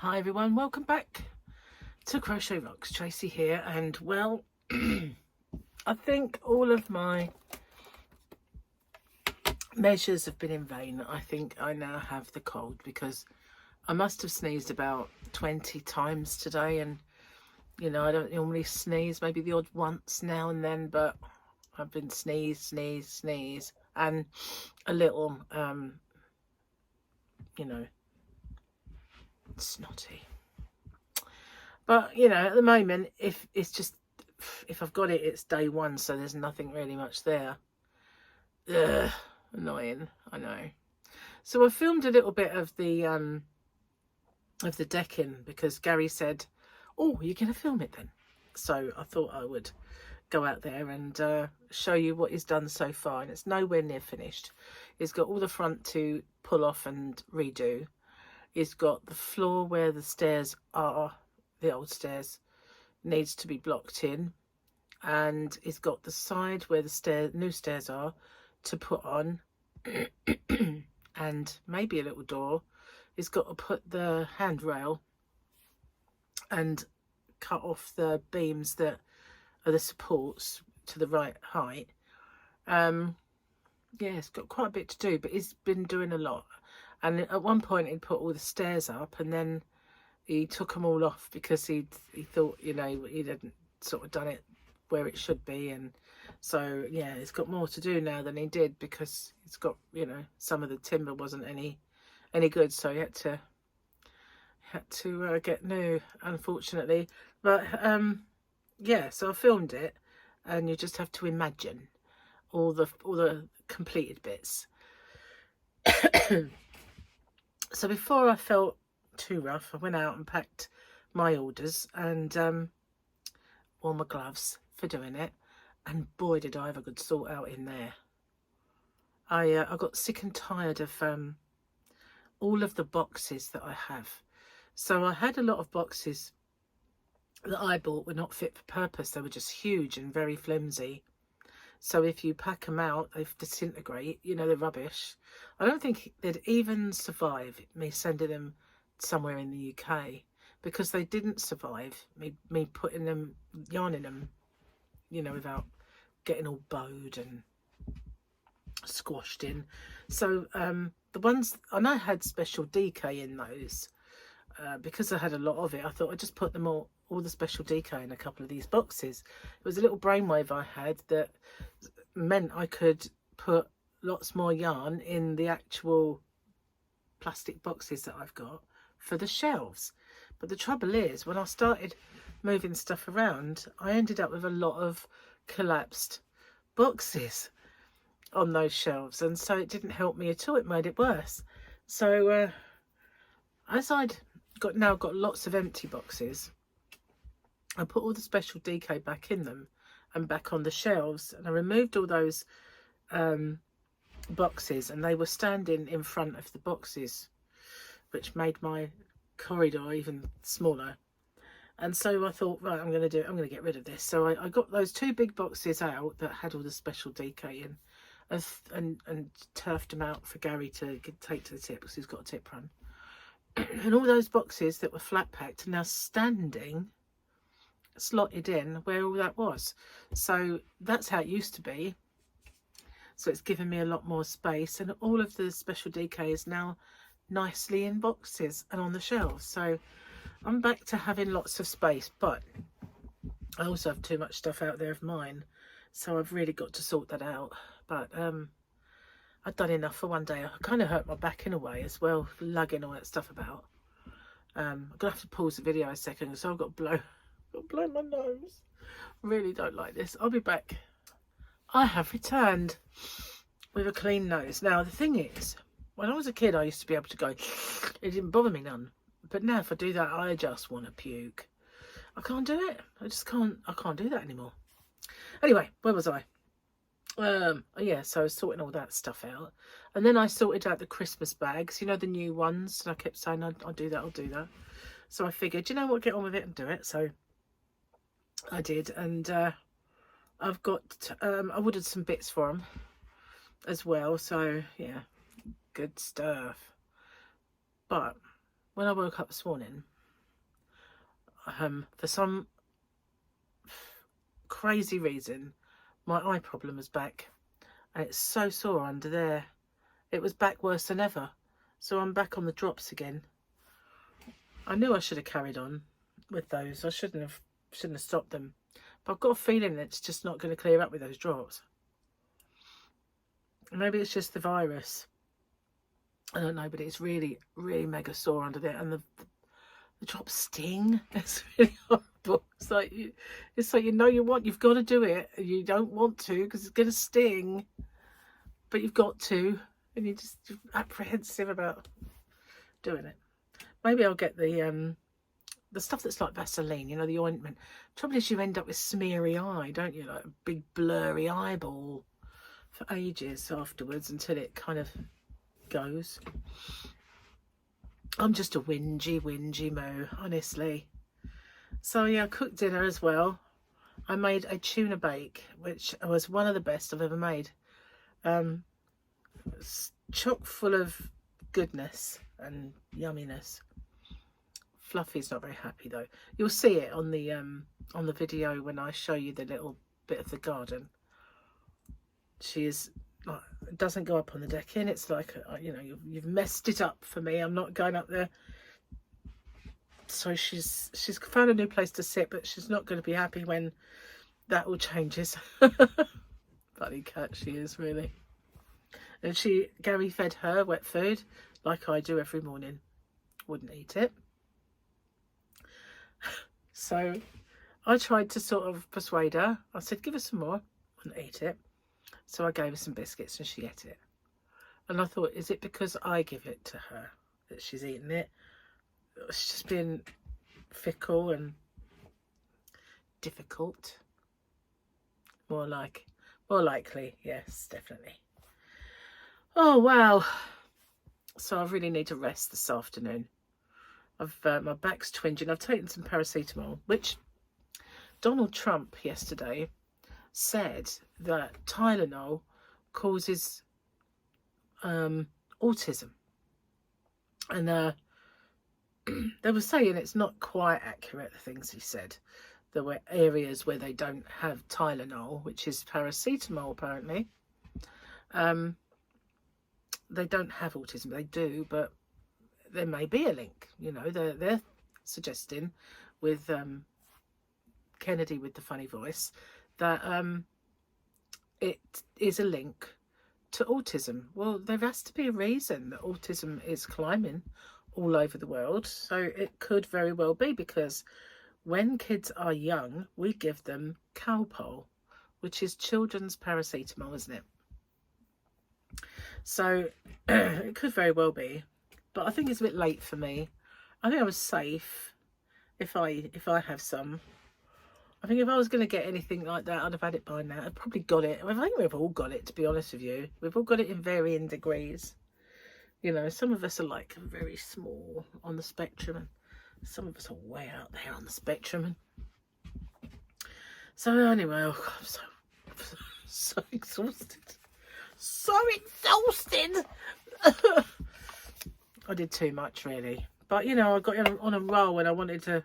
Hi everyone, welcome back to Crochet Rocks. Tracy here, and well, I think all of my measures have been in vain. I think I now have the cold because I must have sneezed about 20 times today, and you know, I don't normally sneeze, maybe the odd once now and then, but I've been sneeze, and a little, you know, snotty. But, you know, at the moment, if I've got it, it's day one, so there's nothing really much there. Ugh, annoying, I know. So I filmed a little bit of the decking because Gary said, oh, you're going to film it then. So I thought I would go out there and show you what he's done so far. And it's nowhere near finished. He's got all the front to pull off and redo. He's got the floor where the stairs are, the old stairs, needs to be blocked in, and he's got the side where the new stairs are to put on, and maybe a little door. He's got to put the handrail and cut off the beams that are the supports to the right height. Yeah, it's got quite a bit to do, but he's been doing a lot. And at one point he'd put all the stairs up, and then he took them all off because he thought, you know, he hadn't sort of done it where it should be. And so, yeah, he's got more to do now than he did because he's got, you know, some of the timber wasn't any good, so he had to get new, unfortunately. But yeah, so I filmed it, and you just have to imagine all the completed bits. So before I felt too rough, I went out and packed my orders and wore my gloves for doing it, and boy did I have a good sort out in there. I got sick and tired of all of the boxes that I have. So I had a lot of boxes that I bought were not fit for purpose. They were just huge and very flimsy. So if you pack them out, they disintegrate, you know, they're rubbish. I don't think they'd even survive me sending them somewhere in the UK, because they didn't survive me putting them, yarning them, you know, without getting all bowed and squashed in. So the ones, and I had special DK in those, because I had a lot of it. I thought I'd just put them all the special DK in a couple of these boxes. It was a little brainwave I had that meant I could put lots more yarn in the actual plastic boxes that I've got for the shelves. But the trouble is, when I started moving stuff around, I ended up with a lot of collapsed boxes on those shelves, and so it didn't help me at all. It made it worse. So as I'd now got lots of empty boxes, I put all the special DK back in them and back on the shelves, and I removed all those boxes, and they were standing in front of the boxes, which made my corridor even smaller. And so I thought, right, I'm going to get rid of this. So I got those two big boxes out that had all the special DK in, and turfed them out for Gary to take to the tip, because he's got a tip run. And all those boxes that were flat packed are now standing slotted in where all that was. So that's how it used to be. So it's given me a lot more space, and all of the special DK is now nicely in boxes and on the shelves. So I'm back to having lots of space, but I also have too much stuff out there of mine, so I've really got to sort that out. But I've done enough for one day. I kind of hurt my back in a way as well, lugging all that stuff about. I'm gonna have to pause the video a second, so I've got to blow my nose. Really don't like this. I'll be back. I have returned with a clean nose. Now the thing is, when I was a kid, I used to be able to go, it didn't bother me none. But now if I do that, I just want to puke. I can't do it. I can't do that anymore. Anyway, where was I? Yeah, so I was sorting all that stuff out. And then I sorted out the Christmas bags, you know, the new ones. And I kept saying, I'll do that. So I figured, you know what, get on with it and do it. So I did. And I've got, I ordered some bits for them as well. So, yeah, good stuff. But when I woke up this morning, for some crazy reason, my eye problem was back, and it's so sore under there. It was back worse than ever, so I'm back on the drops again. I knew I should have carried on with those. I shouldn't have stopped them, but I've got a feeling that it's just not going to clear up with those drops. Maybe it's just the virus. I don't know, but it's really, really mega sore under there, and the drops sting. It's really horrible. It's like you know you've got to do it, and you don't want to because it's going to sting, but you've got to, and you're just apprehensive about doing it. Maybe I'll get the stuff that's like Vaseline, you know, the ointment. Trouble is, you end up with smeary eye, don't you? Like a big blurry eyeball for ages afterwards until it kind of goes. I'm just a whingy moo, honestly. So yeah, I cooked dinner as well. I made a tuna bake, which was one of the best I've ever made. It's chock full of goodness and yumminess. Fluffy's not very happy though. You'll see it on the video when I show you the little bit of the garden. She is like, doesn't go up on the decking. It's like, you know, you've messed it up for me. I'm not going up there. So she's found a new place to sit, but she's not going to be happy when that all changes. Funny cat she is, really. And Gary fed her wet food like I do every morning. Wouldn't eat it. So I tried to sort of persuade her. I said, give her some more. Wouldn't eat it. So I gave her some biscuits and she ate it. And I thought, is it because I give it to her that she's eaten it? She's just been fickle and difficult. More likely, yes, definitely. Oh, wow. So I really need to rest this afternoon. My back's twinging. I've taken some paracetamol, which Donald Trump yesterday said that Tylenol causes autism. And they were saying it's not quite accurate, the things he said. There were areas where they don't have Tylenol, which is paracetamol apparently. They don't have autism. They do, but there may be a link. You know, they're suggesting with Kennedy with the funny voice that it is a link to autism. Well, there has to be a reason that autism is climbing all over the world. So it could very well be because when kids are young, we give them Calpol, which is children's paracetamol, isn't it? So it could very well be, but I think it's a bit late for me. I think I was safe if I have some. I think if I was going to get anything like that, I'd have had it by now. I'd probably got it. I think we've all got it, to be honest with you. We've all got it in varying degrees. You know, some of us are like very small on the spectrum, and some of us are way out there on the spectrum. So anyway, oh God, I'm so exhausted. So exhausted. I did too much, really. But, you know, I got on a roll and I wanted to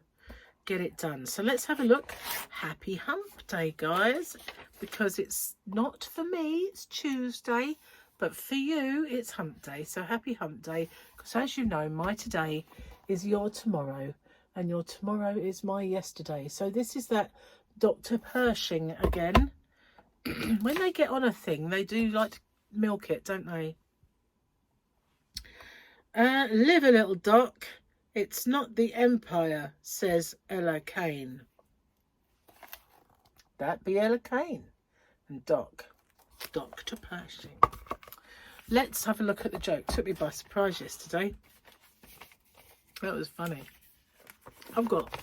get it done. So let's have a look. Happy hump day, guys. Because it's not for me, it's Tuesday. But for you, it's hump day. So happy hump day. Because as you know, my today is your tomorrow. And your tomorrow is my yesterday. So this is that Dr. Pershing again. When they get on a thing, they do like to milk it, don't they? Live a little, Doc. It's not the Empire, says Ella Kane. That be Ella Kane. And Dr. Pershing. Let's have a look at the joke. Took me by surprise yesterday. That was funny. I've got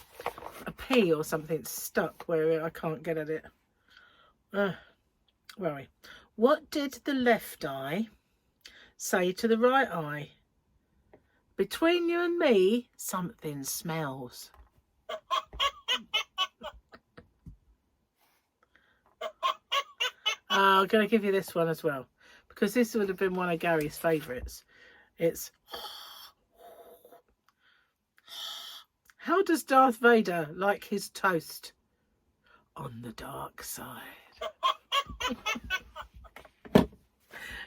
a P or something stuck where I can't get at it. Where are we? What did the left eye say to the right eye? Between you and me, something smells. I'm going to give you this one as well, because this would have been one of Gary's favourites. It's How does Darth Vader like his toast? On the dark side.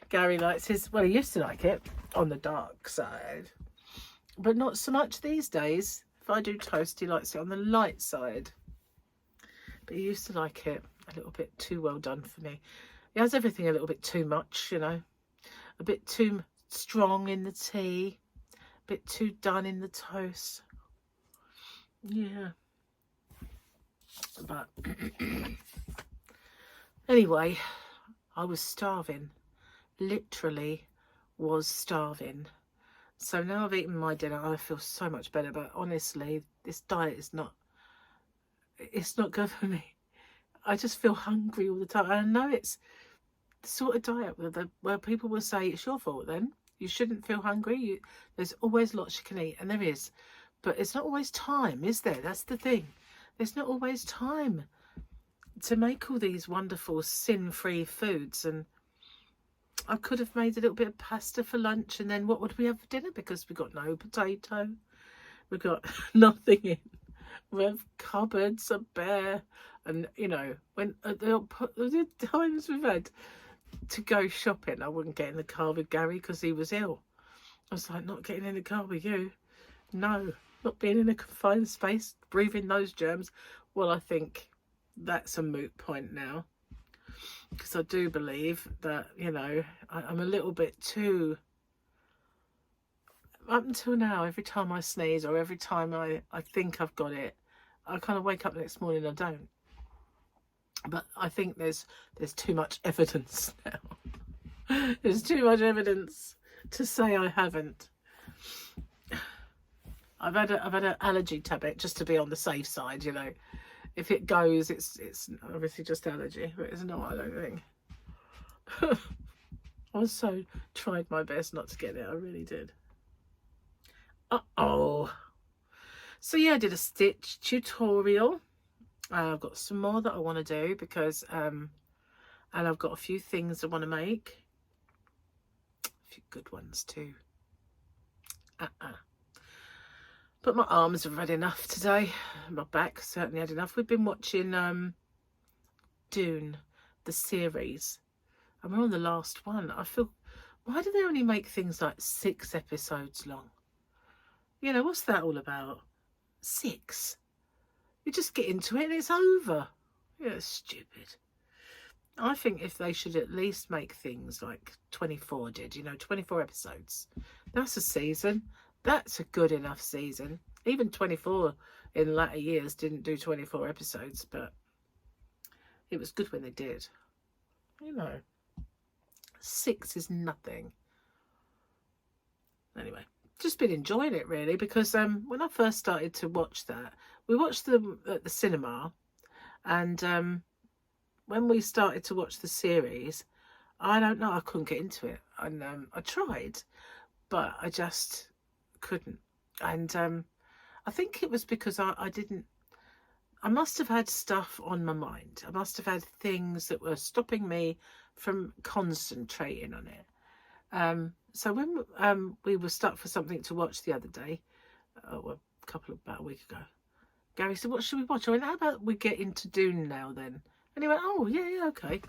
Gary likes his, well, he used to like it on the dark side, but not so much these days. If I do toast, he likes it on the light side. But he used to like it a little bit too well done for me. He has everything a little bit too much, you know. A bit too strong in the tea. A bit too done in the toast. Yeah. But anyway, I was starving. Literally was starving. So now I've eaten my dinner, I feel so much better. But honestly, this diet is not, it's not good for me. I just feel hungry all the time. And I know it's the sort of diet where people will say it's your fault then. You shouldn't feel hungry. There's always lots you can eat, and there is. But it's not always time, is there? That's the thing. There's not always time to make all these wonderful sin-free foods. And I could have made a little bit of pasta for lunch, and then what would we have for dinner? Because we got no potato. We got nothing in. We have cupboards are bare. And, you know, when the times we've had to go shopping, I wouldn't get in the car with Gary because he was ill. I was like, not getting in the car with you. No, not being in a confined space, breathing those germs. Well, I think that's a moot point now. Because I do believe that, you know, I'm a little bit too... Up until now, every time I sneeze or every time I think I've got it, I kind of wake up the next morning and I don't. But I think there's too much evidence now. There's too much evidence to say I haven't. I've had an allergy tablet just to be on the safe side, you know. If it goes, it's obviously just allergy, but it's not, I don't think. I tried my best not to get it. I really did. Uh-oh. So yeah, I did a stitch tutorial. I've got some more that I want to do because, and I've got a few things I want to make. A few good ones too. But my arms have had enough today. My back certainly had enough. We've been watching Dune, the series. And we're on the last one. I feel, why do they only make things like 6 episodes long? You know, what's that all about? 6. You just get into it and it's over. Yeah, it's stupid. I think if they should at least make things like 24 did, you know, 24 episodes. That's a season. That's a good enough season. Even 24 in latter years didn't do 24 episodes, but it was good when they did. You know, 6 is nothing. Anyway, just been enjoying it really because when I first started to watch that, we watched them at the cinema, and when we started to watch the series, I don't know, I couldn't get into it, and I tried, but I just couldn't. And I think it was because I must have had stuff on my mind. I must have had things that were stopping me from concentrating on it. So when we were stuck for something to watch the other day, about a week ago, Gary said, what should we watch? I went, how about we get into Dune now then? And he went, oh, yeah, okay.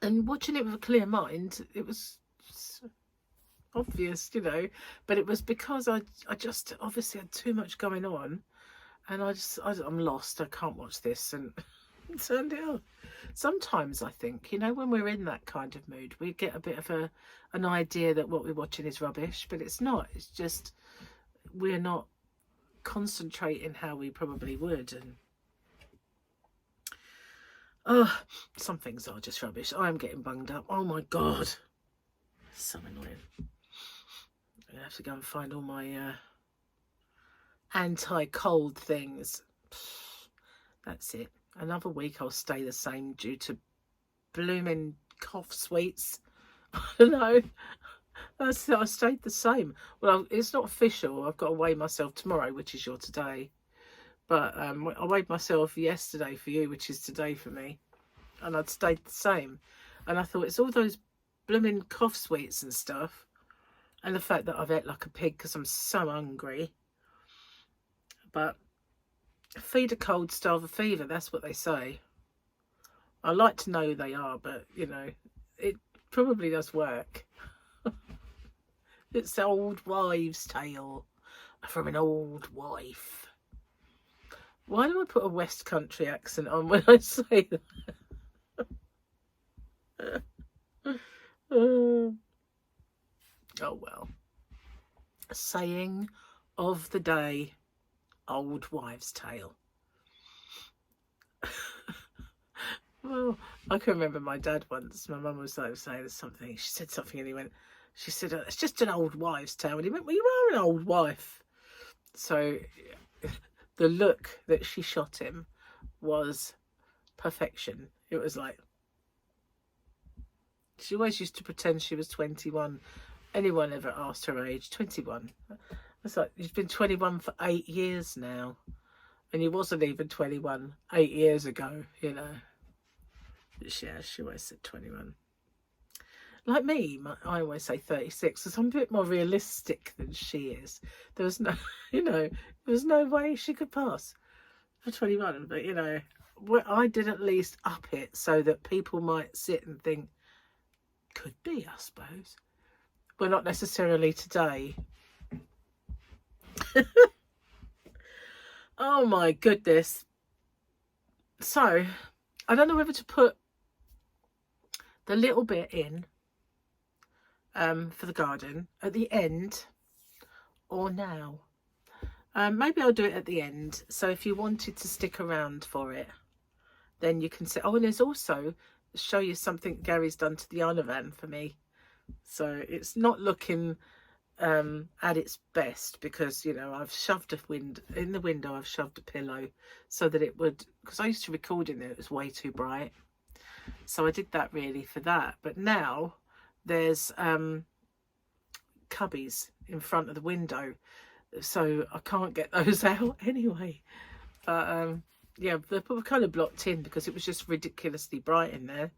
And watching it with a clear mind, it was obvious, you know, but it was because I just obviously had too much going on, and I'm lost, I can't watch this, and turned it off. Sometimes I think, you know, when we're in that kind of mood, we get a bit of an idea that what we're watching is rubbish, but it's not. It's just we're not concentrating how we probably would. And some things are just rubbish. I'm getting bunged up. Oh my god, so annoying. I'm gonna have to go and find all my anti-cold things. That's it. Another week I'll stay the same due to blooming cough sweets. I don't know. I stayed the same. Well, it's not official. I've got to weigh myself tomorrow, which is your today. But I weighed myself yesterday for you, which is today for me. And I'd stayed the same. And I thought, it's all those blooming cough sweets and stuff. And the fact that I've ate like a pig because I'm so hungry. But feed a cold, starve a fever. That's what they say. I like to know who they are, but, you know, it probably does work. It's the old wives' tale from an old wife. Why do I put a West Country accent on when I say that? Oh well. Saying of the day, old wives' tale. Well, I can remember my dad once. My mum was like saying something. She said something, and she said, "It's just an old wives' tale." And he went, "Well, you are an old wife." So the look that she shot him was perfection. It was like, she always used to pretend she was 21. Anyone ever asked her age? 21. It's like, he's been 21 for 8 years now. And he wasn't even 21 8 years ago, you know. Yeah, she always said 21. Like me, I always say 36, because I'm a bit more realistic than she is. There was no, you know, there was no way she could pass for 21. But, you know, I did at least up it so that people might sit and think, could be, I suppose. Well, not necessarily today. Oh my goodness. So, I don't know whether to put the little bit in for the garden at the end or now. Maybe I'll do it at the end. So if you wanted to stick around for it, then you can say, oh, and there's also show you something Gary's done to the Anavan for me. So it's not looking at its best, because, you know, I've shoved in the window, I've shoved a pillow so that it would, because I used to record in there, it was way too bright. So I did that really for that. But now there's cubbies in front of the window, so I can't get those out anyway. But yeah, they were kind of blocked in because it was just ridiculously bright in there.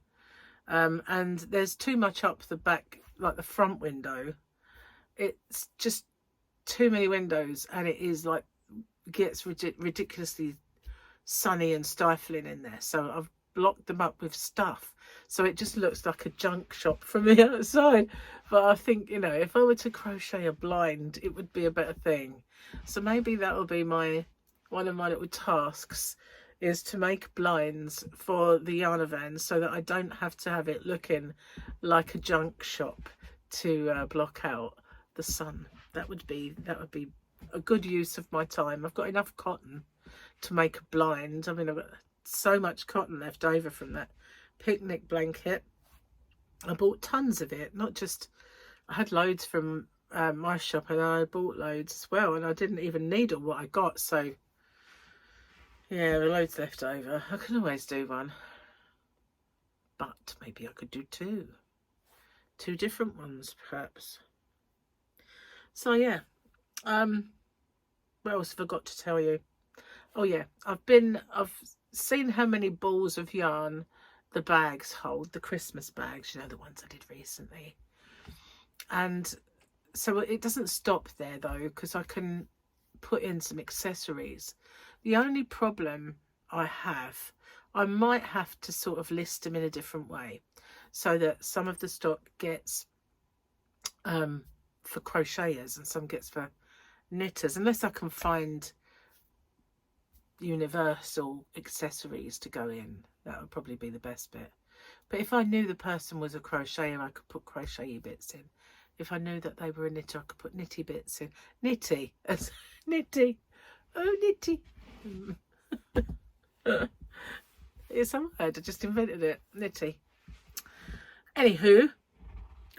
And there's too much up the back, like the front window. It's just too many windows, and it is like, gets ridiculously sunny and stifling in there. So I've blocked them up with stuff, so it just looks like a junk shop from the outside. But I think, you know, if I were to crochet a blind, it would be a better thing. So maybe that will be one of my little tasks, is to make blinds for the Anavan so that I don't have to have it looking like a junk shop to block out the sun. That would be a good use of my time. I've got enough cotton to make a blind. I mean, I've got so much cotton left over from that picnic blanket. I bought tons of it, not just, I had loads from my shop, and I bought loads as well, and I didn't even need all what I got. So yeah, there are loads left over. I can always do one, but maybe I could do two different ones perhaps. So yeah, what else have I got to tell you? Oh yeah, I've seen how many balls of yarn the bags hold, the Christmas bags, you know, the ones I did recently. And so it doesn't stop there though, because I can put in some accessories. The only problem I might have to sort of list them in a different way, so that some of the stock gets for crocheters and some gets for knitters, unless I can find universal accessories to go in. That would probably be the best bit. But if I knew the person was a crocheter, I could put crochet bits in. If I knew that they were a knitter, I could put knitty bits in. Knitty. Knitty. Oh, knitty. It's a word, I just invented it. Knitty. Anywho.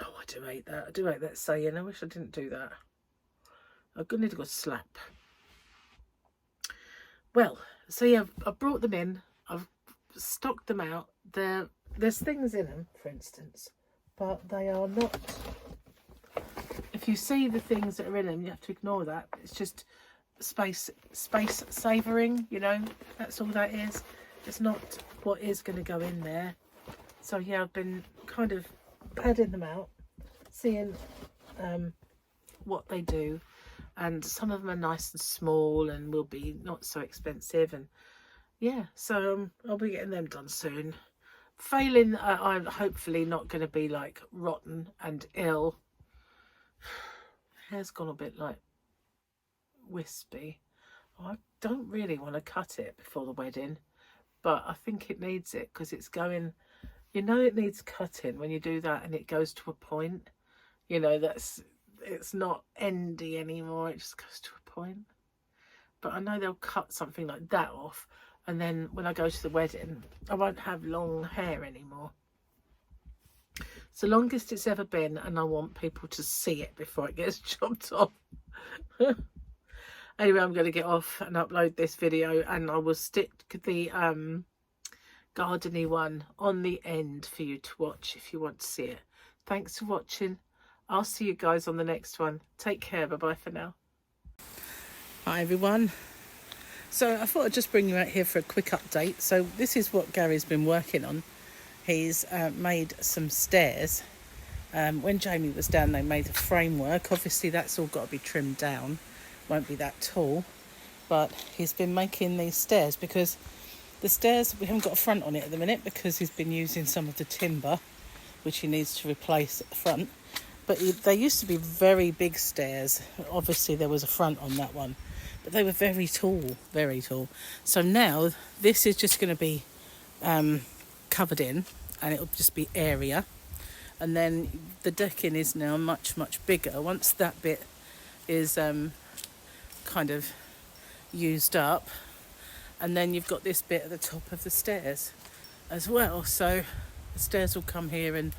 Oh, I do hate that. I do hate that saying. I wish I didn't do that. I need to go slap. Well, so yeah, I've brought them in. I've stocked them out. There's things in them, for instance, but they are not. If you see the things that are in them, you have to ignore that. It's just space savouring, you know. That's all that is. It's not what is going to go in there. So yeah, I've been kind of padding them out, seeing what they do. and some of them are nice and small and will be not so expensive. And yeah, so I'll be getting them done soon. Failing, I'm hopefully not going to be like rotten and ill. Hair's gone a bit like wispy. I don't really want to cut it before the wedding, but I think it needs it because it's going, you know, it needs cutting when you do that and it goes to a point, you know, it's not endy anymore, it just goes to a point. But I know they'll cut something like that off, and then when I go to the wedding I won't have long hair anymore. It's the longest it's ever been, and I want people to see it before it gets chopped off. Anyway, I'm going to get off and upload this video, and I will stick the gardening one on the end for you to watch if you want to see it. Thanks for watching. I'll see you guys on the next one. Take care. Bye bye for now. Hi everyone. So I thought I'd just bring you out here for a quick update. So this is what Gary's been working on. He's made some stairs. When Jamie was down, they made a framework. Obviously that's all got to be trimmed down. Won't be that tall. But he's been making these stairs because the stairs, we haven't got a front on it at the minute because he's been using some of the timber, which he needs to replace at the front. But they used to be very big stairs. Obviously there was a front on that one, but they were very tall, very tall. So now this is just going to be covered in, and it'll just be area. And then the decking is now much bigger. Once that bit is kind of used up, and then you've got this bit at the top of the stairs as well. So the stairs will come here, and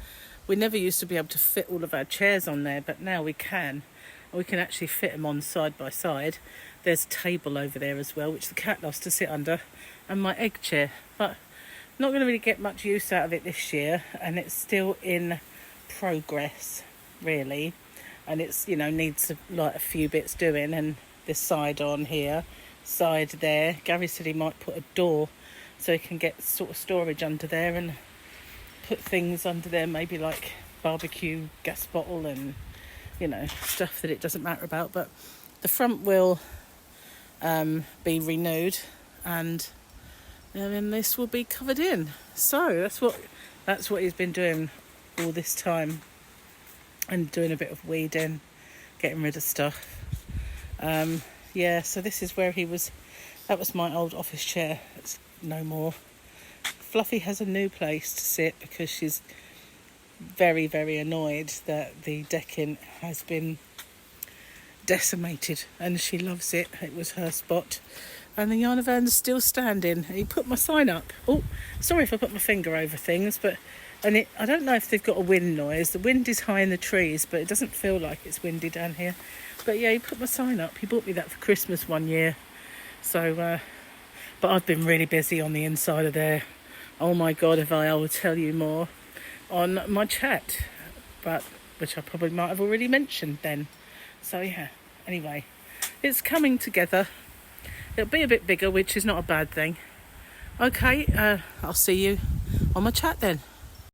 we never used to be able to fit all of our chairs on there, but now we can. We can actually fit them on side by side. There's a table over there as well, which the cat loves to sit under, and my egg chair. But not going to really get much use out of it this year, and it's still in progress, really. And it's, you know, needs like a few bits doing, and this side on here, side there. Gary said he might put a door so he can get sort of storage under there and put things under there, maybe like barbecue gas bottle and, you know, stuff that it doesn't matter about. But the front will be renewed, and then this will be covered in. So that's what he's been doing all this time, and doing a bit of weeding, getting rid of stuff. Yeah, so this is where he was. That was my old office chair. It's no more. Fluffy has a new place to sit because she's very annoyed that the decking has been decimated, and she loves it. It was her spot, and the yarn van's still standing. He put my sign up. Oh, sorry if I put my finger over things, but I don't know if they've got a wind noise. The wind is high in the trees, but it doesn't feel like it's windy down here. But yeah, he put my sign up. He bought me that for Christmas one year. So but I've been really busy on the inside of there. Oh my god, if I will tell you more on my chat, but which I probably might have already mentioned then. So yeah, anyway, it's coming together. It'll be a bit bigger, which is not a bad thing. Okay, I'll see you on my chat then.